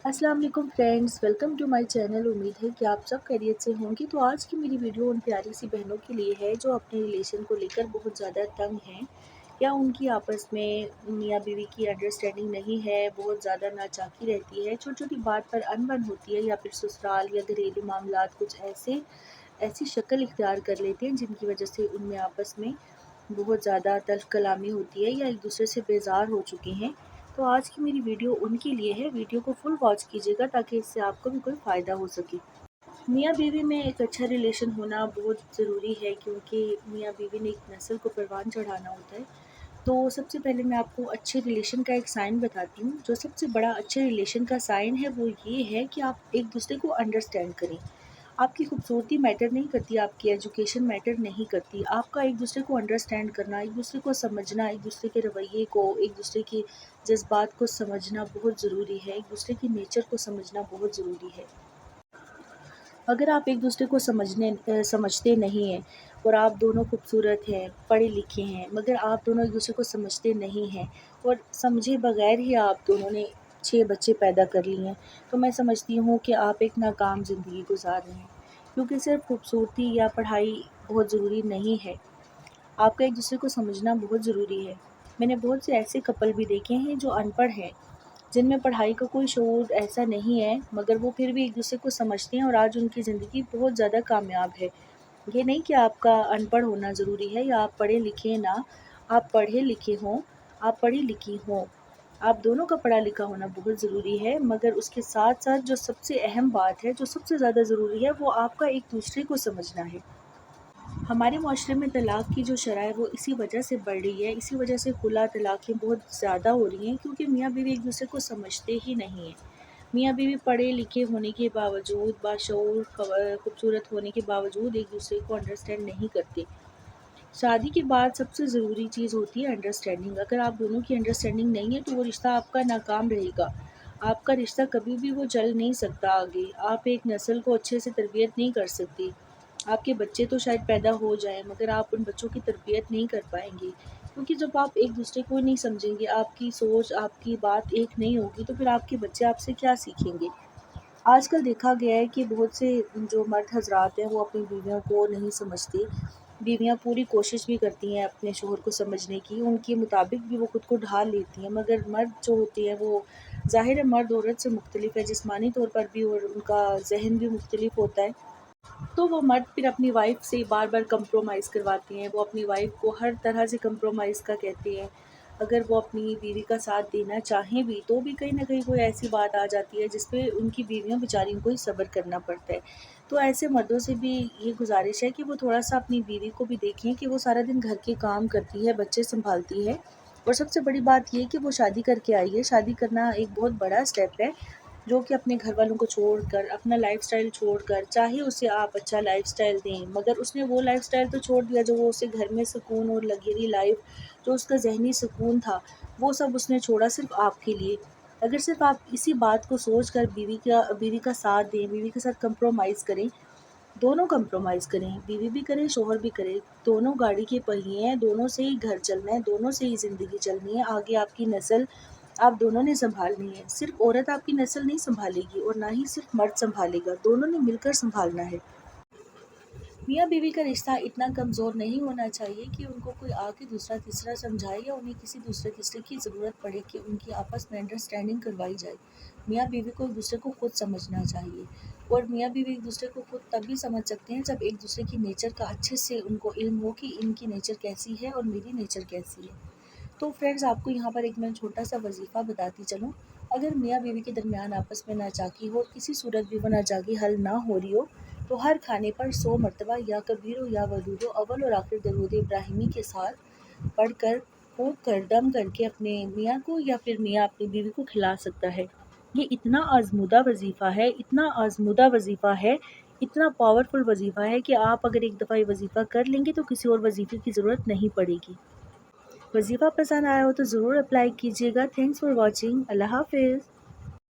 अस्सलाम वालेकुम friends, welcome to my channel. उम्मीद है कि आप सब खैरियत से होंगे। तो आज की मेरी वीडियो उन प्यारी सी बहनों के लिए है जो अपने रिलेशन को लेकर बहुत ज़्यादा तंग हैं, या उनकी आपस में मियाँ बीवी की अंडरस्टैंडिंग नहीं है, बहुत ज़्यादा नाचाकी रहती है, छोटी छोटी बात पर अनबन होती है, या फिर ससुराल या घरेलू मामलात कुछ ऐसी शक्ल इख्तियार कर लेते हैं जिनकी वजह से उनमें आपस में बहुत ज़्यादा तल्ख़ कलामी होती है, या एक दूसरे से बेज़ार हो चुके हैं। तो आज की मेरी वीडियो उनके लिए है। वीडियो को फुल वॉच कीजिएगा ताकि इससे आपको भी कोई फ़ायदा हो सके। मियाँ बीवी में एक अच्छा रिलेशन होना बहुत ज़रूरी है, क्योंकि मियाँ बीवी ने एक नस्ल को परवान चढ़ाना होता है। तो सबसे पहले मैं आपको अच्छे रिलेशन का एक साइन बताती हूँ। जो सबसे बड़ा अच्छे रिलेशन का साइन है वो ये है कि आप एक दूसरे को अंडरस्टैंड करें। आपकी खूबसूरती मैटर नहीं करती, आपकी एजुकेशन मैटर नहीं करती, आपका एक दूसरे को अंडरस्टैंड करना, एक दूसरे को समझना, एक दूसरे के रवैये को, एक दूसरे के जज्बात को समझना बहुत ज़रूरी है, एक दूसरे की नेचर को समझना बहुत ज़रूरी है। अगर आप एक दूसरे को समझते नहीं हैं, और आप दोनों खूबसूरत हैं, पढ़े लिखे हैं, मगर आप दोनों एक दूसरे को समझते नहीं हैं, और समझे बगैर ही आप दोनों ने 6 बच्चे पैदा कर लिए हैं, तो मैं समझती हूँ कि आप एक नाकाम ज़िंदगी गुजार रहे हैं। क्योंकि सिर्फ खूबसूरती या पढ़ाई बहुत ज़रूरी नहीं है, आपका एक दूसरे को समझना बहुत ज़रूरी है। मैंने बहुत से ऐसे कपल भी देखे हैं जो अनपढ़ हैं, जिनमें पढ़ाई का कोई शऊर ऐसा नहीं है, मगर वो फिर भी एक दूसरे को समझते हैं और आज उनकी ज़िंदगी बहुत ज़्यादा कामयाब है। ये नहीं कि आपका अनपढ़ होना ज़रूरी है या आप पढ़े लिखे ना, आप पढ़े लिखे हों, आप पढ़ी लिखी हों, आप दोनों का पढ़ा लिखा होना बहुत ज़रूरी है। मगर उसके साथ साथ जो सबसे अहम बात है, जो सबसे ज़्यादा ज़रूरी है, वो आपका एक दूसरे को समझना है। हमारे माशरे में तलाक़ की जो शरह है वो इसी वजह से बढ़ रही है, इसी वजह से खुला तलाक़ें बहुत ज़्यादा हो रही हैं, क्योंकि मियाँ बीवी एक दूसरे को समझते ही नहीं हैं। मियाँ बीवी पढ़े लिखे होने के बावजूद, बाशऊर खूबसूरत होने के बावजूद एक दूसरे को अंडरस्टैंड नहीं करते। शादी के बाद सबसे ज़रूरी चीज़ होती है अंडरस्टैंडिंग। अगर आप दोनों की अंडरस्टैंडिंग नहीं है तो वो रिश्ता आपका नाकाम रहेगा। आपका रिश्ता कभी भी वो चल नहीं सकता आगे। आप एक नस्ल को अच्छे से तरबियत नहीं कर सकते। आपके बच्चे तो शायद पैदा हो जाएँ, मगर आप उन बच्चों की तरबियत नहीं कर पाएँगे। क्योंकि जब आप एक दूसरे को नहीं समझेंगे, आपकी सोच, आपकी बात एक नहीं होगी, तो फिर आपके बच्चे आपसे क्या सीखेंगे? आजकल देखा गया है कि बहुत से जो मर्द हज़रात हैं वो अपनी बीवियों को नहीं समझते। बीवियाँ पूरी कोशिश भी करती हैं अपने शौहर को समझने की, उनके मुताबिक भी वो खुद को ढाल लेती हैं, मगर मर्द जो होते हैं वो ज़ाहिर है मर्द औरत से मुख्तलिफ है, जिस्मानी तौर पर भी, और उनका ज़हन भी मुख्तलिफ होता है। तो वो मर्द फिर अपनी वाइफ़ से बार-बार कंप्रोमाइज़ करवाते हैं, वो अपनी वाइफ़ को हर तरह से कंप्रोमाइज़ का कहते हैं। अगर वो अपनी बीवी का साथ देना चाहें भी, तो भी कहीं न कहीं कोई ऐसी बात आ जाती है जिस पे उनकी बीवियों बेचारियों को ही सब्र करना पड़ता है। तो ऐसे मर्दों से भी ये गुज़ारिश है कि वो थोड़ा-सा अपनी बीवी को भी देखें कि वो सारा दिन घर के काम करती है, बच्चे सँभालती है, और सबसे बड़ी बात ये कि वो शादी करके आई है। शादी करना एक बहुत बड़ा स्टेप है, जो कि अपने घर वालों को छोड़कर, अपना लाइफ़स्टाइल छोड़कर, चाहे उसे आप अच्छा लाइफ़स्टाइल दें, मगर उसने वो लाइफ़स्टाइल तो छोड़ दिया जो वो उसे घर में सुकून और लग्ज़री लाइफ़, जो उसका ज़हनी सुकून था, वो सब उसने छोड़ा सिर्फ़ आपके लिए। अगर सिर्फ़ आप इसी बात को सोच कर बीवी का साथ दें, बीवी के साथ कंप्रोमाइज़ करें, दोनों कंप्रोमाइज़ करें, बीवी भी करे, शौहर भी करे, दोनों गाड़ी के पहिए हैं, दोनों से ही घर चलना है, दोनों से ही ज़िंदगी चलनी है, आगे आपकी नस्ल आप दोनों ने सँभालनी है। सिर्फ़ औरत आपकी नस्ल नहीं सँभालेगी, और ना ही सिर्फ़ मर्द सँभालेगा, दोनों ने मिलकर सँभालना है। मियाँ बीवी का रिश्ता इतना कमज़ोर नहीं होना चाहिए कि उनको कोई आके दूसरा तीसरा समझाए, या उन्हें किसी दूसरे तीसरे की ज़रूरत पड़े कि उनकी आपस में अंडरस्टैंडिंग करवाई जाए। मियाँ बीवी को एक दूसरे को खुद समझना चाहिए, और मियाँ बीवी एक दूसरे को खुद तभी समझ सकते हैं जब एक दूसरे की नेचर का अच्छे से उनको इल्म हो कि इनकी नेचर कैसी है और मेरी नेचर कैसी है। तो फ्रेंड्स, आपको यहाँ पर एक मैं छोटा-सा वज़ीफ़ा बताती चलूँ। अगर मियाँ बीवी के दरमियान आपस में नाचाकी हो, किसी सूरत भी वो नाचाकी हल ना हो रही हो, तो हर खाने पर 100 मरतबा या कबीरो या वदूदो अव्वल और आखिर दरूद इब्राहिमी के साथ पढ़कर, फूँक कर, दम करके अपने मियाँ को, या फिर मियाँ अपनी बीवी को खिला सकता है। ये इतना आज़मूदा वज़ीफ़ा है, इतना आज़मूदा वज़ीफ़ा है, इतना पावरफुल वज़ीफ़ा है कि आप अगर एक दफ़ा ये वज़ीफ़ा कर लेंगे तो किसी और वज़ीफ़े की ज़रूरत नहीं पड़ेगी। वज़ीफ़ा पसंद आया हो तो ज़रूर अप्लाई कीजिएगा। Thanks for watching. अल्लाह हाफ़िज़।